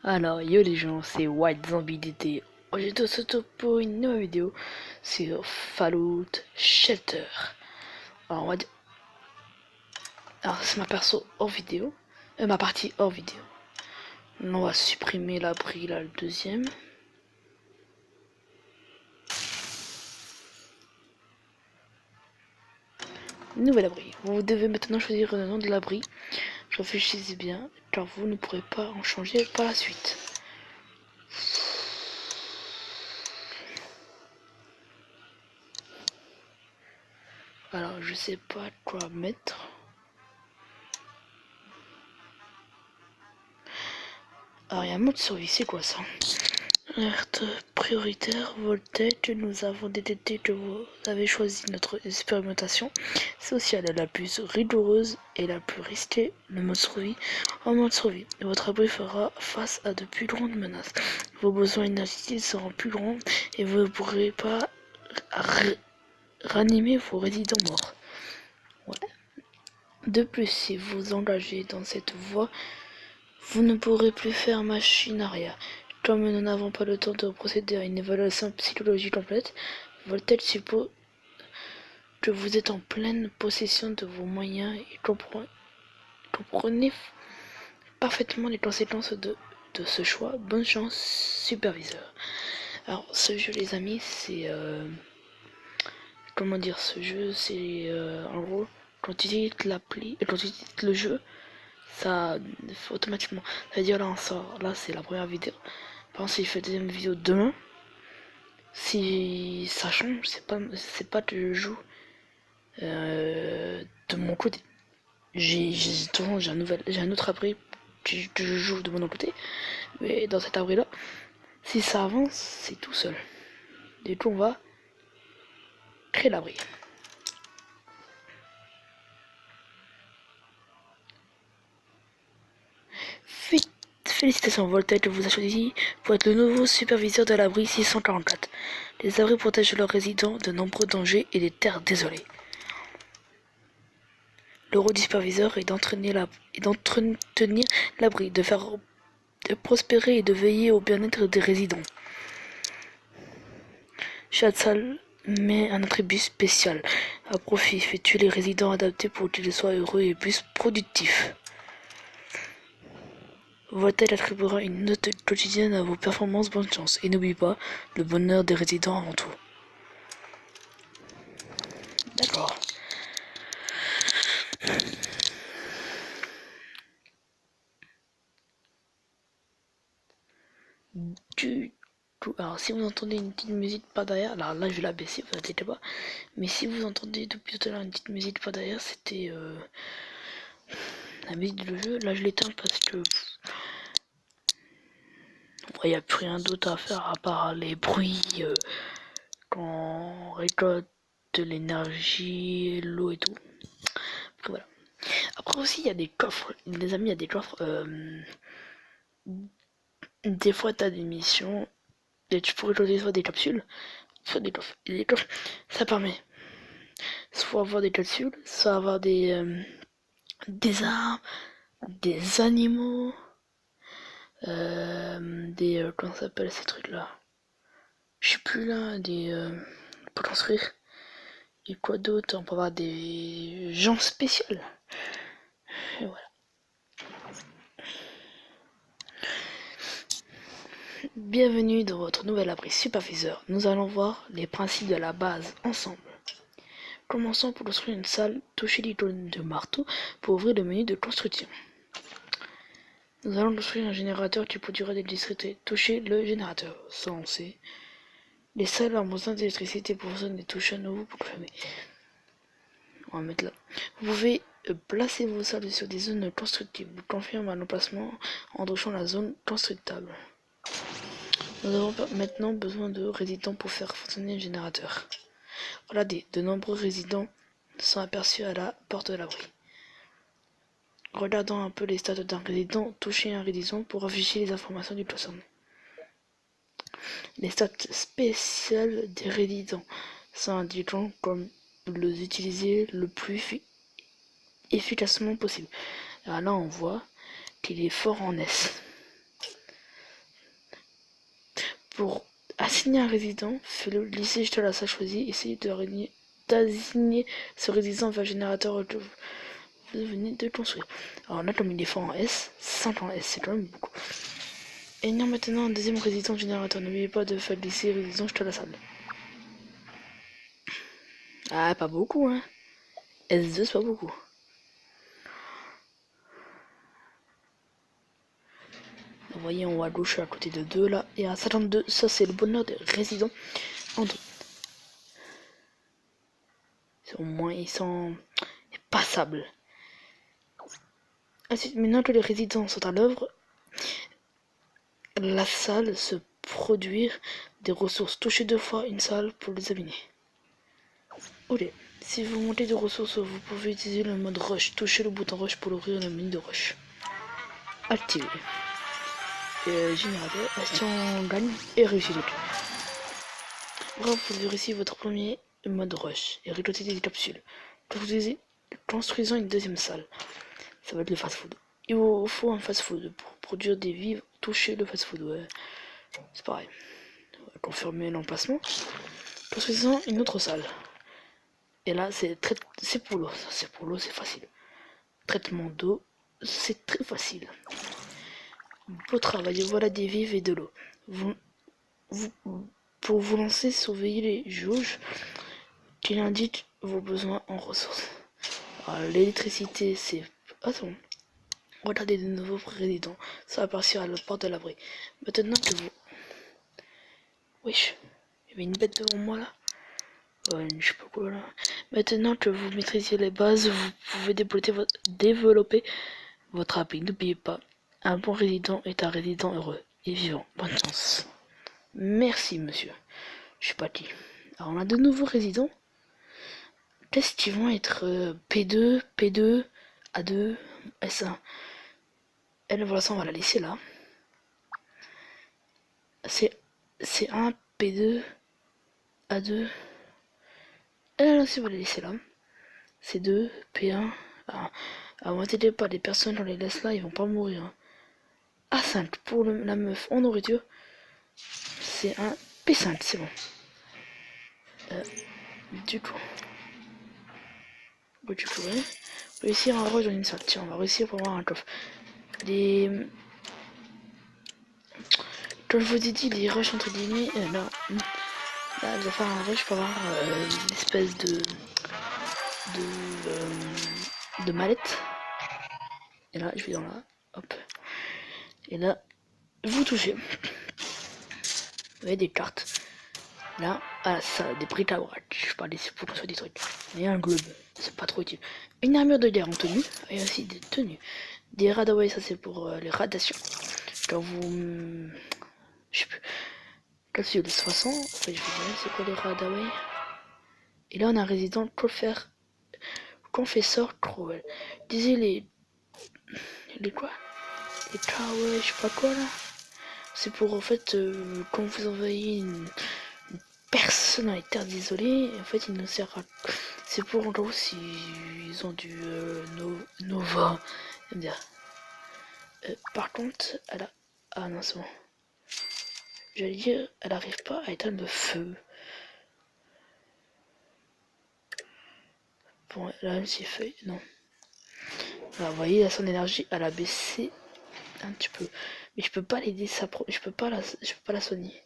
Alors, yo les gens, c'est White Zombie DT. Aujourd'hui, on se retrouve pour une nouvelle vidéo sur Fallout Shelter. Alors, on va dire... Alors, c'est ma perso hors vidéo. Ma partie hors vidéo. Là, on va supprimer l'abri, là, le deuxième. Nouvel abri. Vous devez maintenant choisir le nom de l'abri. Réfléchissez bien, car vous ne pourrez pas en changer par la suite. Alors, je sais pas quoi mettre. Alors, il y a un mode survie, c'est quoi ça? Alerte prioritaire, Voltage, nous avons détecté que vous avez choisi notre expérimentation sociale la plus rigoureuse et la plus risquée, le mode survie. En mode survie, votre abri fera face à de plus grandes menaces. Vos besoins énergétiques seront plus grands et vous ne pourrez pas ranimer vos résidents morts. Ouais. De plus, si vous engagez dans cette voie, vous ne pourrez plus faire machine arrière. Comme nous n'avons pas le temps de procéder à une évaluation psychologique complète, Voltaire suppose que vous êtes en pleine possession de vos moyens et comprenez parfaitement les conséquences de ce choix. Bonne chance, superviseur. Alors, ce jeu, les amis, c'est... comment dire, ce jeu, c'est... en gros, quand tu utilises l'appli, quand tu utilises le jeu, ça automatiquement, ça veut dire là on sort, là c'est la première vidéo. Par exemple, si je fais la deuxième vidéo demain, si ça change, c'est pas que je joue de mon côté. J'ai un autre abri que je joue de mon côté, mais dans cet abri là, si ça avance, c'est tout seul. Du coup, on va créer l'abri. Félicitations, Voltaire vous a choisi pour être le nouveau superviseur de l'abri 644. Les abris protègent leurs résidents de nombreux dangers et des terres désolées. Le rôle du superviseur est d'entretenir l'abri, de faire prospérer et de veiller au bien-être des résidents. Chaque salle met un attribut spécial à profit, fait tuer les résidents adaptés pour qu'ils soient heureux et plus productifs. Voltaire attribuera une note quotidienne à vos performances. Bonne chance. Et n'oublie pas, le bonheur des résidents avant tout. D'accord. Alors si vous entendez une petite musique par derrière, alors là je vais la baisser, vous inquiétez pas. Mais si vous entendez depuis tout à l'heure une petite musique par derrière, c'était la musique du jeu. Là je l'éteins parce que il n'y a plus rien d'autre à faire à part les bruits quand on récolte de l'énergie, l'eau et tout. Après, voilà. Après aussi il y a des coffres, les amis, il y a des coffres. Des fois t'as des missions et tu pourrais choisir soit des capsules, soit des coffres. Et les coffres, ça permet soit avoir des capsules, soit avoir des armes, des animaux, comment ça s'appelle ces trucs là, je sais plus là, pour construire. Et quoi d'autre, on peut avoir des gens spéciaux. Et voilà. Bienvenue dans votre nouvel abri superviseur. Nous allons voir les principes de la base ensemble. Commençons pour construire une salle. Touchez l'icône de marteau pour ouvrir le menu de construction. Nous allons construire un générateur qui produira de l'électricité. Touchez le générateur. Ça on sait. Les salles ont besoin d'électricité pour fonctionner. Touchez à nouveau pour fermer. On va mettre là. Vous pouvez placer vos salles sur des zones constructibles. Confirme un emplacement en touchant la zone constructable. Nous avons maintenant besoin de résidents pour faire fonctionner le générateur. Regardez, de nombreux résidents sont aperçus à la porte de l'abri. Regardant un peu les stats d'un résident, touchez un résident pour afficher les informations du personne. Les stats spéciales des résidents sont indiquant comme les utiliser le plus efficacement possible. Alors là on voit qu'il est fort en S. Pour assigner un résident, fais-le glisser jusqu'à la salle choisie. Essayez d'assigner ce résident vers le générateur que vous venez de construire. Alors là, comme il est fort en S, 5 en S, c'est quand même beaucoup. Ayant maintenant un deuxième résident générateur. N'oubliez pas de faire glisser le résident jusqu'à la salle. Ah, pas beaucoup, hein. S2, c'est pas beaucoup. Vous voyez en haut à gauche à côté de 2 là, et à 52, ça c'est le bonheur des résidents en 2. Au moins ils sont passables. Ensuite, maintenant que les résidents sont à l'œuvre, la salle se produire des ressources. Touchez 2 fois une salle pour l'examiner. Ok. Si vous montez de ressources, vous pouvez utiliser le mode rush. Touchez le bouton rush pour ouvrir le menu de rush. Activé. Générateur, action gagne et réussit donc. Bravo, vous avez réussi votre premier mode rush et récolter des capsules. Construisons une deuxième salle. Ça va être le fast-food. Il vous faut un fast-food pour produire des vivres. Touchez le fast-food, ouais. C'est pareil. On va confirmer l'emplacement. Construisons une autre salle. Et là, c'est pour l'eau. C'est pour l'eau, c'est facile. Traitement d'eau, c'est très facile. Beau travail, voilà des vivres et de l'eau. Pour vous lancer, surveillez les jauges qui indiquent vos besoins en ressources. L'électricité, c'est... Attends. Regardez de nouveaux résidents. Ça va partir à la porte de l'abri. Maintenant que vous... Wesh. Il y avait une bête devant moi là. Ouais, je sais pas quoi là. Maintenant que vous maîtrisez les bases, vous pouvez développer votre appli. N'oubliez pas, un bon résident est un résident heureux et vivant. Bonne chance. Merci monsieur. Je suis parti. Alors on a de nouveaux résidents. Qu'est-ce qu'ils vont être P2, P2, A2, S1. Elle, voilà, ça on va la laisser là. C'est C1, P2, A2. Elle aussi on va la laisser là. C2, P1. Ah, m'inquiétez pas, les personnes on les laisse là, ils vont pas mourir. Hein. A5 pour la meuf en nourriture. C'est un P5, c'est bon. Du coup, ouais. Réussir un rush dans une salle. Tiens, on va réussir pour avoir un coffre. Comme je vous ai dit, les rushs entre guillemets, là, je vais faire un rush pour avoir une espèce de mallette. Et là, je vais dans là, hop. Et là, vous touchez. Vous voyez des cartes. Là, ça, des bric-à-brac. Je parle ici pour qu'on soit des trucs. Et un globe, c'est pas trop utile. Une armure de guerre en tenue, et aussi des tenues. Des radaway, ça c'est pour les radations. Quand vous... Je sais plus. Capsule de 60, enfin, je vais dire, c'est quoi les radaway. Et là, on a un résident confesseur Crowell. Disait les quoi? Les Crowell, je sais pas quoi là. C'est pour en fait, quand vous envoyez une personne dans les terres isolées, en fait, il ne sert à... C'est pour en gros si ils ont du Nova. Bien. Par contre, elle a... Ah non, c'est bon. J'allais dire, elle arrive pas à éteindre le feu. Bon, là, elle s'est fait... Non. Alors, vous voyez, là, son énergie, elle a baissé un petit peu. Mais je peux pas l'aider, je peux pas la soigner.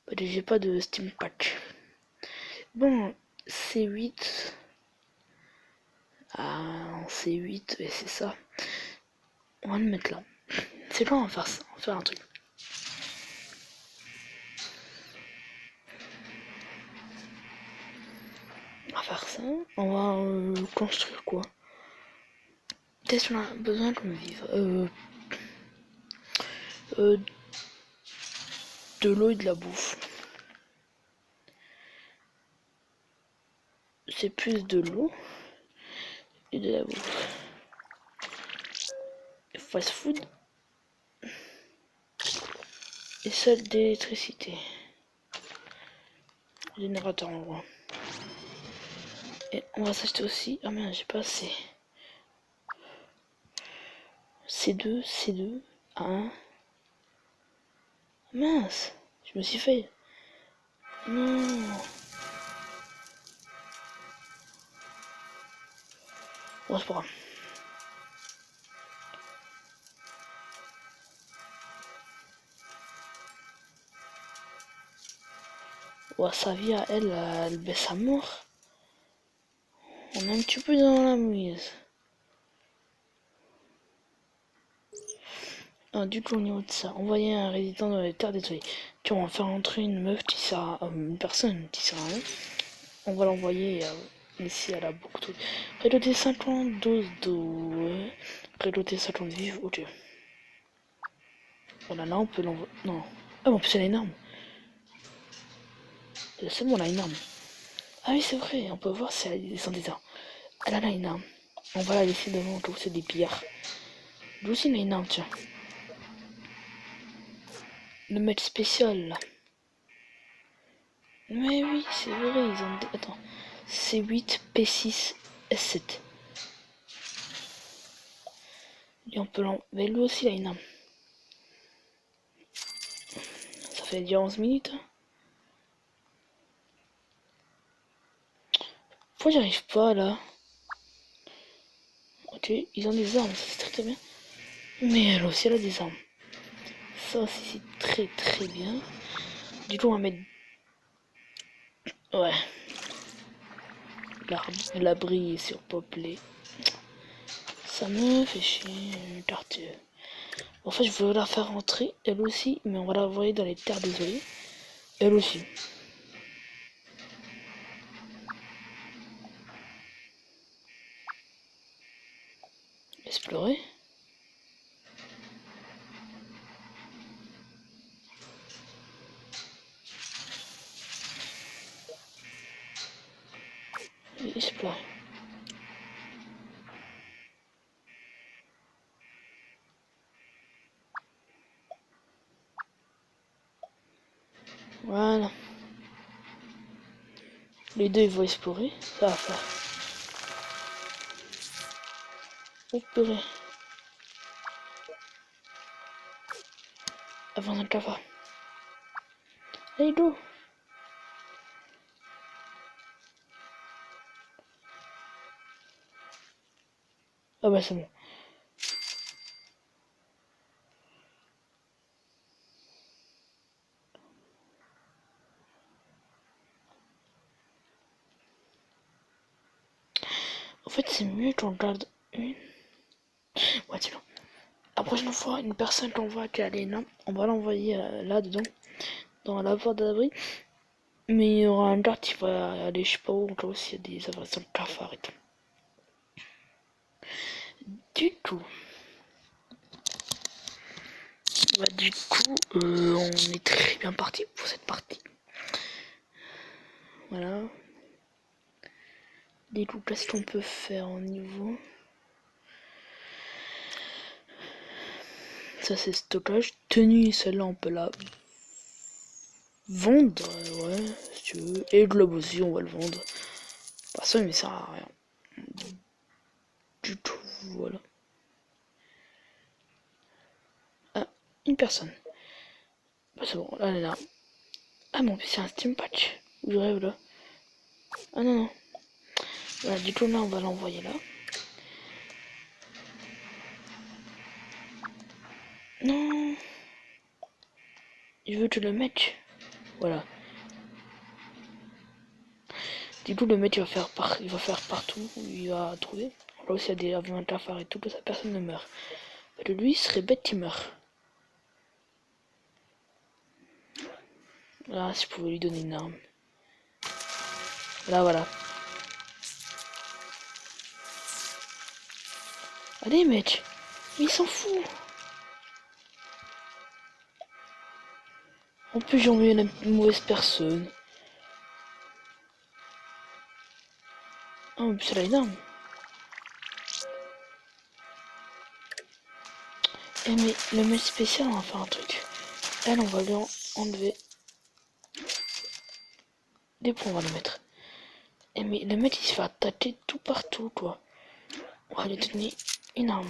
Parce que j'ai pas de Steam Pack. Bon, C8. Ah, C8, et c'est ça. On va le mettre là. C'est quoi, on va faire ça? On va faire un truc. On va faire ça. On va construire quoi? Qu'est-ce qu'on a besoin comme vivre de l'eau et de la bouffe. C'est plus de l'eau et de la bouffe. Fast food et salle d'électricité. Générateur en gros. Et on va s'acheter aussi. Ah merde, j'ai pas assez. C2, A1. Mince. Je me suis fait. Non. Bon, c'est pas grave. Ouais, sa vie à elle, elle baisse à mort. On est un petit peu dans la mouise. Ah, du coup, au niveau de ça, envoyer un résident dans les terres détruites. Tu vois, on va faire entrer une meuf qui sert à une personne qui sert à rien. On va l'envoyer ici, elle a beaucoup de trucs. Récolter 50 doses d'eau. Récolter 50 vivres. Ok. Voilà, là, on peut l'envoyer. Non. Ah, bon, en plus, elle a une arme. C'est bon, elle a une arme. Ah oui, c'est vrai, on peut voir si elle descend des armes. Elle a là une arme. On va la laisser devant, comme c'est des pillards. Lui aussi, il a une arme, tiens. Le maître spécial, là. Mais oui, c'est vrai, ils ont... Attends. C8, P6, S7. Et on peut mais lui aussi, il a une arme. Ça fait déjà 11 minutes. Hein. Pourquoi j'arrive pas, là? Ok, ils ont des armes, ça c'est très très bien. Mais elle aussi, elle a des armes. Ça aussi, c'est très très bien. Du coup, on va mettre... Ouais. L'abri est surpeuplé. Ça me fait chier, tartue. En fait, je veux la faire rentrer, elle aussi, mais on va la envoyer dans les terres désolées. Elle aussi. Explorer. Et explorer. Voilà. Les deux, ils vont explorer. Ça va faire. Explorer. Avant un cafard. Allez, go. Ah bah c'est bon. En fait, c'est mieux qu'on garde une. Ouais, tu vois. La prochaine fois, une personne qu'on voit qui a les nains, on va l'envoyer là-dedans, dans la porte d'abri. Mais il y aura un garde qui va aller, je sais pas où, encore s'il y a des avancées de cafards et tout. Du coup, bah, on est très bien parti pour cette partie. Voilà. Du coup, qu'est-ce qu'on peut faire au niveau? Ça, c'est stockage. Tenue, celle-là, on peut la vendre, ouais, si tu veux. Et le globe aussi, on va le vendre. Personne, mais ça sert à rien. Du tout, voilà. Ah, une personne. Bah, c'est bon, là, elle est là. Ah, mais en plus, c'est un Steam Patch. Où je rêve, là. Ah, non, non. Voilà, du coup, là, on va l'envoyer là. Non. Je veux que le mec. Voilà. Du coup, le mec, il va faire partout où il va trouver. Là aussi, il y a des avions à cafards et tout, que ça, personne ne meurt. Parce que lui, il serait bête qu'il meurt. Là, si je pouvais lui donner une arme. Là, voilà. Allez, mec. Mais il s'en fout. En plus, j'ai envoyé une mauvaise personne. Ah, en plus, elle a une arme. Eh, mais le mec spécial, on va faire un truc. Elle, on va lui enlever. Des points, on va le mettre. Eh, mais le mec, il se fait attaquer tout partout, quoi. On va lui donner une arme.